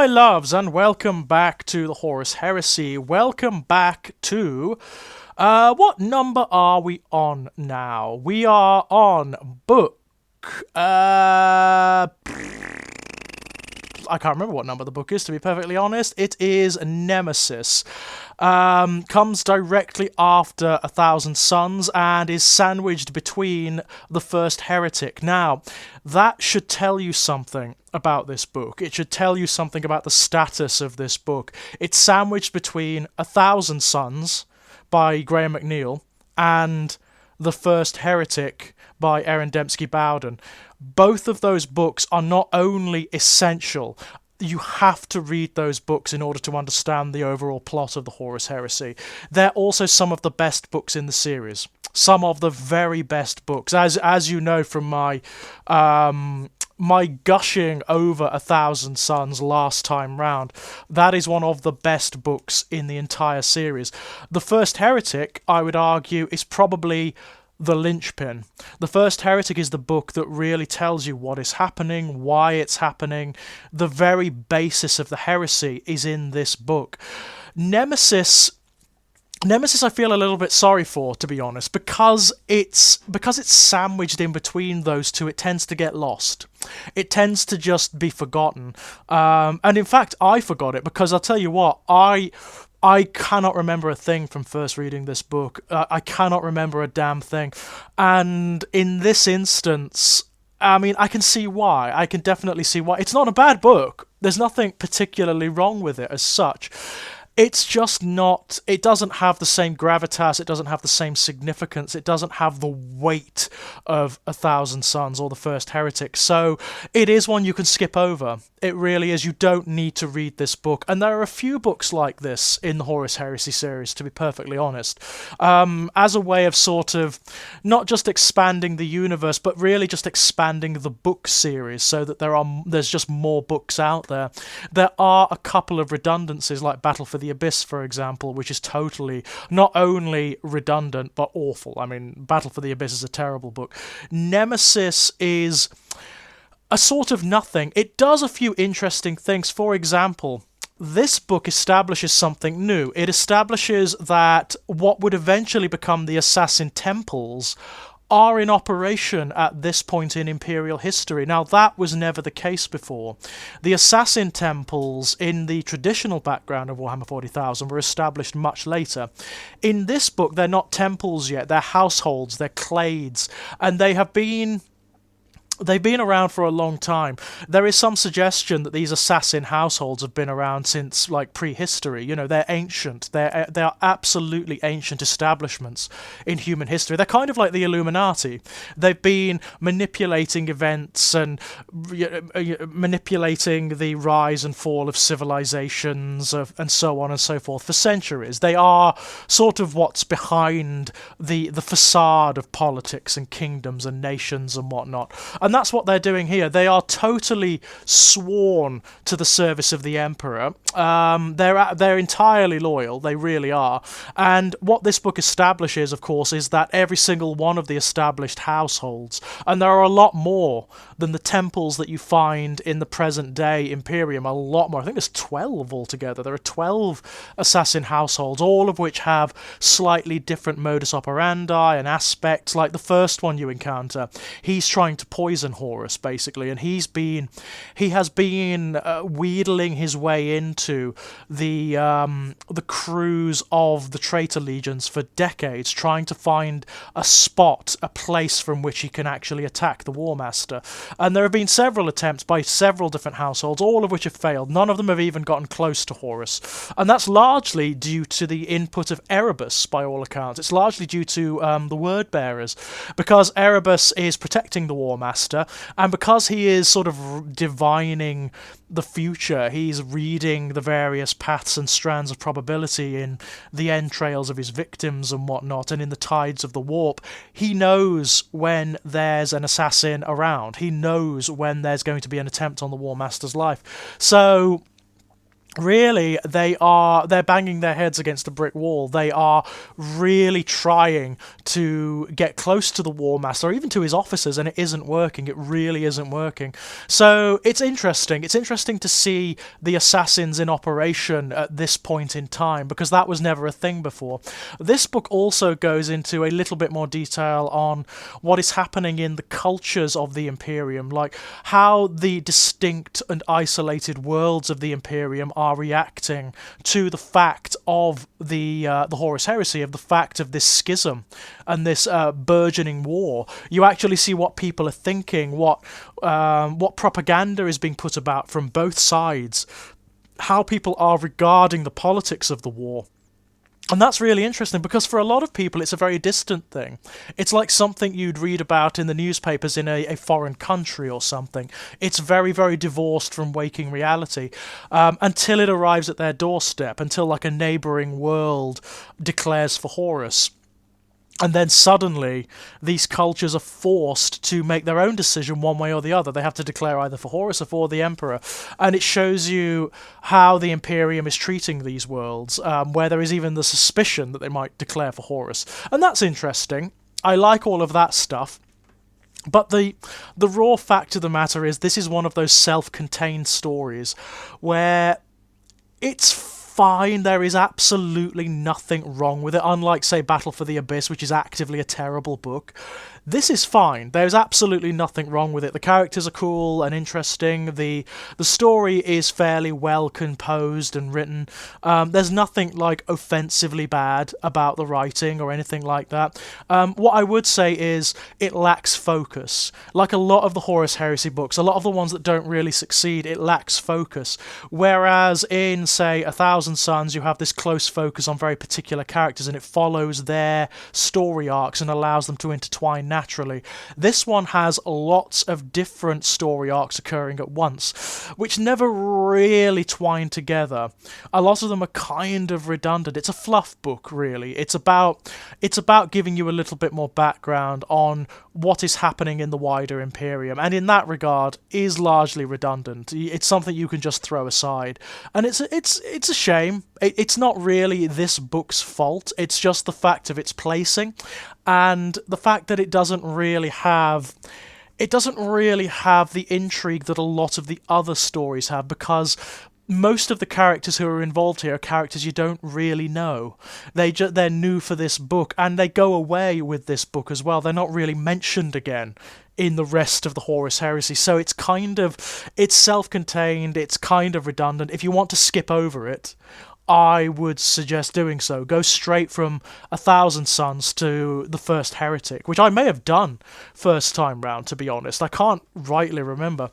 my loves, and welcome back to the Horus Heresy. Welcome back to... what number are we on now? We are on book... I can't remember what number the book is, to be perfectly honest. It is Nemesis. Comes directly after 1,000 Suns and is sandwiched between the first Heretic. Now, that should tell you something about this book. It should tell you something about the status of this book. It's sandwiched between 1,000 Suns by Graham McNeill and The First Heretic by Aaron Dembski Bowden. Both of those books are not only essential, you have to read those books in order to understand the overall plot of the Horus Heresy. They're also some of the best books in the series. Some of the very best books. As you know from my my gushing over 1,000 Suns last time round, that is one of the best books in the entire series. The First Heretic, I would argue, is probably the linchpin. The First Heretic is the book that really tells you what is happening, why it's happening. The very basis of the heresy is in this book. Nemesis I feel a little bit sorry for, to be honest, because it's sandwiched in between those two. It tends to get lost. It tends to just be forgotten. And in fact, I forgot it because I'll tell you what, I cannot remember a thing from first reading this book. I cannot remember a damn thing. And in this instance, I mean, I can see why. I can definitely see why. It's not a bad book. There's nothing particularly wrong with it as such. It's just not... It doesn't have the same gravitas. It doesn't have the same significance. It doesn't have the weight of 1,000 Suns or The First Heretic. So it is one you can skip over. It really is. You don't need to read this book. And there are a few books like this in the Horus Heresy series, to be perfectly honest. As a way of sort of not just expanding the universe, but really just expanding the book series so that there's just more books out there. There are a couple of redundancies, like Battle for the Abyss, for example, which is totally not only redundant, but awful. I mean, Battle for the Abyss is a terrible book. Nemesis is a sort of nothing. It does a few interesting things. For example, this book establishes something new. It establishes that what would eventually become the Assassin Temples are in operation at this point in Imperial history. Now, that was never the case before. The Assassin Temples, in the traditional background of Warhammer 40,000, were established much later. In this book, they're not temples yet. They're households, they're clades, and they've been around for a long time. There is some suggestion that these assassin households have been around since, like, prehistory. You know, they're ancient. They are absolutely ancient establishments in human history. They're kind of like the Illuminati. They've been manipulating events and manipulating the rise and fall of civilizations and so on and so forth for centuries. They are sort of what's behind the facade of politics and kingdoms and nations and whatnot. And that's what they're doing here. They are totally sworn to the service of the Emperor. They're entirely loyal. They really are. And what this book establishes, of course, is that every single one of the established households, and there are a lot more than the temples that you find in the present-day Imperium, a lot more. I think there's 12 altogether. There are 12 assassin households, all of which have slightly different modus operandi and aspects. Like the first one you encounter, he's trying to poison Horus, basically, and he has been wheedling his way into the crews of the traitor legions for decades, trying to find a spot, a place from which he can actually attack the War Master. And there have been several attempts by several different households, all of which have failed. None of them have even gotten close to Horus, and that's largely due to the input of Erebus, by all accounts. It's largely due to the word bearers, because Erebus is protecting the War Master, and because he is sort of divining the future, he's reading the various paths and strands of probability in the entrails of his victims and whatnot, and in the tides of the warp. He knows when there's an assassin around. He knows when there's going to be an attempt on the War Master's life. So really they're banging their heads against a brick wall. They are really trying to get close to the War Master or even to his officers, and it isn't working. It really isn't working. So it's interesting to see the assassins in operation at this point in time, because that was never a thing before. This book also goes into a little bit more detail on what is happening in the cultures of the Imperium, like how the distinct and isolated worlds of the Imperium are reacting to the fact of the Horus Heresy, of the fact of this schism and this burgeoning war. You actually see what people are thinking, what propaganda is being put about from both sides, how people are regarding the politics of the war. And that's really interesting, because for a lot of people it's a very distant thing. It's like something you'd read about in the newspapers in a foreign country or something. It's very, very divorced from waking reality, until it arrives at their doorstep, until like a neighbouring world declares for Horus. And then suddenly, these cultures are forced to make their own decision one way or the other. They have to declare either for Horus or for the Emperor. And it shows you how the Imperium is treating these worlds, where there is even the suspicion that they might declare for Horus. And that's interesting. I like all of that stuff. But the raw fact of the matter is, this is one of those self-contained stories where it's fine. There is absolutely nothing wrong with it, unlike, say, Battle for the Abyss, which is actively a terrible book. This is fine. There's absolutely nothing wrong with it. The characters are cool and interesting. The story is fairly well composed and written. There's nothing like offensively bad about the writing or anything like that. What I would say is it lacks focus. Like a lot of the Horus Heresy books, a lot of the ones that don't really succeed, it lacks focus. Whereas in, say, 1,000 Suns, you have this close focus on very particular characters, and it follows their story arcs and allows them to intertwine naturally. This one has lots of different story arcs occurring at once, which never really twine together. A lot of them are kind of redundant. It's a fluff book, really. It's about giving you a little bit more background on what is happening in the wider Imperium, and in that regard is largely redundant. It's something you can just throw aside, and it's a shame. It's not really this book's fault. It's just the fact of its placing, and the fact that it doesn't really have the intrigue that a lot of the other stories have, because most of the characters who are involved here are characters you don't really know. They're new for this book, and they go away with this book as well. They're not really mentioned again in the rest of the Horus Heresy, so it's self-contained, it's kind of redundant. If you want to skip over it, I would suggest doing so. Go straight from 1,000 Suns to the First Heretic, which I may have done first time round, to be honest. I can't rightly remember.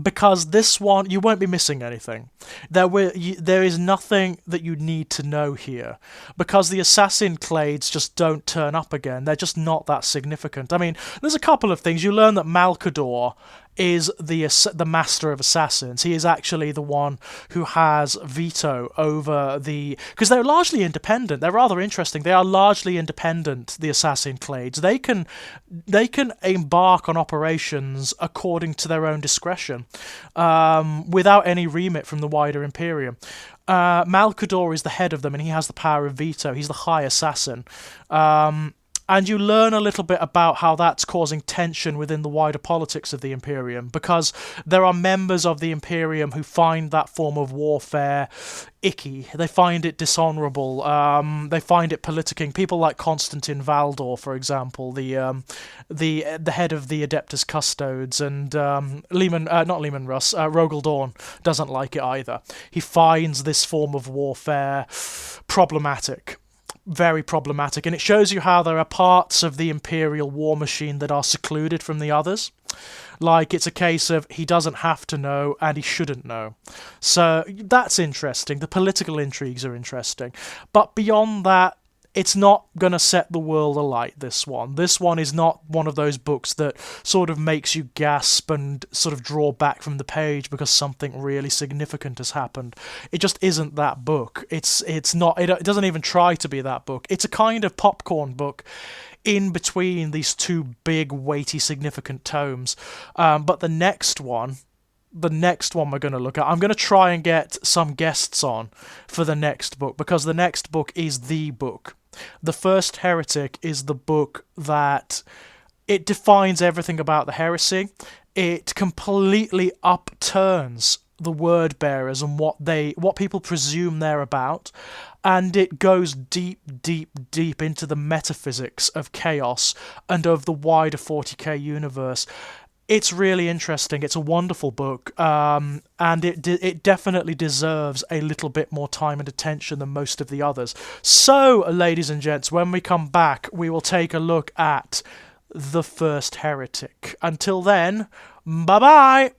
Because this one, you won't be missing anything. There is nothing that you need to know here, because the assassin clades just don't turn up again. They're just not that significant. I mean, there's a couple of things. You learn that Malcador is the master of assassins. He is actually the one who has veto over because they're largely independent. They're rather interesting. They are largely independent, the assassin clades. They can embark on operations according to their own discretion, without any remit from the wider Imperium. Malcador is the head of them, and he has the power of veto. He's the high assassin. And you learn a little bit about how that's causing tension within the wider politics of the Imperium, because there are members of the Imperium who find that form of warfare icky. They find it dishonourable. They find it politicking. People like Constantine Valdor, for example, the head of the Adeptus Custodes, and Rogel Dawn doesn't like it either. He finds this form of warfare problematic. Very problematic, and it shows you how there are parts of the Imperial war machine that are secluded from the others. Like, it's a case of he doesn't have to know and he shouldn't know. So that's interesting. The political intrigues are interesting. But beyond that, it's not going to set the world alight, this one. This one is not one of those books that sort of makes you gasp and sort of draw back from the page because something really significant has happened. It just isn't that book. It's not. It doesn't even try to be that book. It's a kind of popcorn book in between these two big, weighty, significant tomes. But the next one, the next one we're going to look at. I'm going to try and get some guests on for the next book, because the next book is the book. The First Heretic is the book that it defines everything about the heresy. It completely upturns the word bearers and what people presume they're about, and it goes deep, deep, deep into the metaphysics of chaos and of the wider 40k universe. It's really interesting. It's a wonderful book, and it definitely deserves a little bit more time and attention than most of the others. So, ladies and gents, when we come back, we will take a look at The First Heretic. Until then, bye-bye!